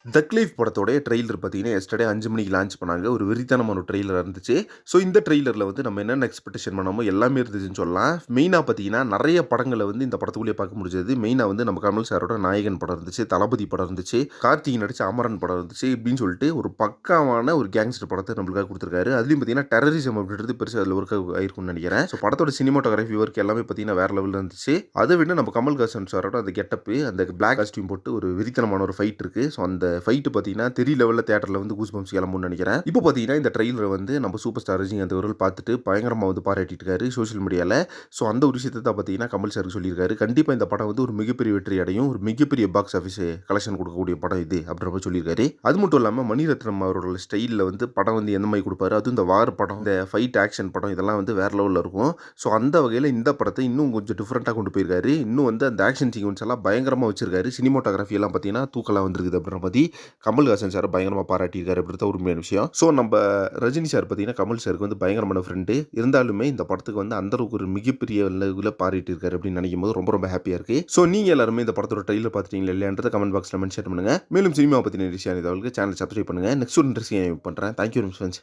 தக் லைஃப் படத்தோடைய ட்ரெய்லர் பார்த்தீங்கன்னா, எஸ்டர்டே 5 மணிக்கு லான்ச் பண்ணாங்க. ஒரு வெறித்தனமான ஒரு ட்ரெய்லரா இருந்துச்சு. ஸோ இந்த ட்ரெய்லர்ல வந்து நம்ம என்னென்ன எக்ஸ்பெக்டேஷன் பண்ணோமோ எல்லாமே இருந்துச்சுன்னு சொல்லலாம். மெயினா பார்த்தீங்கன்னா, நெறைய படங்கள வந்து இந்த படத்துக்குள்ளேயே பார்க்க முடிஞ்சது. மெயினா வந்து நம்ம கமல் சாரோட நாயகன் படம் இருந்துச்சு, தளபதி படம் இருந்துச்சு, கார்த்திக் நடிச்ச அமரன் படம் இருந்துச்சு. இப்படின்னு சொல்லிட்டு ஒரு பக்காவான ஒரு கேங்ஸ்டர் படத்த நம்மளுக்காக குடுத்துருக்காரு. அதுலயும் பார்த்தீங்கன்னா, டெரரிசம் அப்படின்றது பெருசா அதுல ஒர்க் ஆயிருக்கும்னு நெனைக்கிறேன். ஸோ படத்தோட சினிமாட்டோகிராஃபி ஒர்க் எல்லாமே பார்த்தீங்கன்னா, வேற லெவல்ல இருந்துச்சு. அத விட நம்ம கமல்ஹாசன் சாரோட அந்த கெட்டப்பு, அந்த பிளாக் காஸ்டியூம் போட்டு ஒரு வெறித்தனமான ஒரு ஃபைட் இருக்கு. ஸோ அந்த ஃபைட் பார்த்தீங்கன்னா, தெறி லெவல்ல தியேட்டர்ல வந்து கூஸ் பம்ப்ஸ் கிளம்பும்னு நெனைக்கிறேன். இப்போ பார்த்தீங்கன்னா, இந்த ட்ரெய்லர வந்து நம்ம சூப்பர் ஸ்டார் ரஜினிகாந்த் அவர்கள் பார்த்துட்டு பயங்கரமா வந்து பாராட்டிட்டு இருக்காரு சோசியல் மீடியால. ஸோ அந்த ஒரு விஷயத்த தான் பார்த்தீங்கன்னா, கமல் சார் சொல்லியிருக்காரு. கண்டிப்பா இந்த படம் வந்து ஒரு மிகப்பெரிய வெற்றி அடையும். ஒரு மிகப்பெரிய பாக்ஸ் ஆஃபிஸ் கலெக்ஷன் குடுக்கக்கூடிய படம் இது அப்படின்ற மாரி சொல்லியிருக்காரு. அது மட்டும் இல்லாம மணிரத்னம் அவரோட ஸ்டைல்ல வந்து படம் வந்து எந்த மாரி குடுப்பாரு, அதுவும் இந்த வார் படம், இந்த ஃபைட் ஆக்ஷன் படம் இதெல்லாம் வந்து வேற லெவல்ல இருக்கும். ஸோ அந்த வகையில இந்த படத்த இன்னும் கொஞ்சம் டிஃபரெண்ட்டா கொண்டு போயிருக்காரு. இன்னும் வந்து அந்த ஆக்ஷன் சீக்வென்ஸ் எல்லாம் பயங்கரமா வச்சிருக்காரு. சினிமாட்டோகிராஃபி எல்லாம் பார்த்தீங்கன்னா, தூக்கலா வந்திருக்குது அப்படின்ற மாரி கமல்ஹாசன் சார் பயங்கரமா பாராட்டியிருக்காரு அப்படின்றது தான் உண்மையான விஷயம். ஸோ நம்ம ரஜினி சார் பார்த்தீங்கன்னா, கமல் சாருக்கு வந்து பயங்கரமான ஃப்ரெண்டு. இருந்தாலுமே இந்த படத்துக்கு வந்து அந்த அளவுக்கு ஒரு மிகப்பெரிய லெவல்ல பாராட்டியிருக்காரு அப்படின்னு நினைக்கும்போது ரொம்ப ரொம்ப ஹேப்பியா இருக்கு. ஸோ நீங்க எல்லாருமே இந்த படத்தோட ட்ரெய்லர் பார்த்துட்டீங்களா இல்லையான்றத கமெண்ட் பாக்ஸ்ல மென்ஷன் பண்ணுங்க. மேலும் சினிமா பத்தின விஷயம் தகவலுக்கு சேனல் சப்ஸ்கிரைப் பண்ணுங்க. நெக்ஸ்ட் ஒரு இன்ட்ரெஸ்டிங்கா பண்றேன். Thank you very much friends.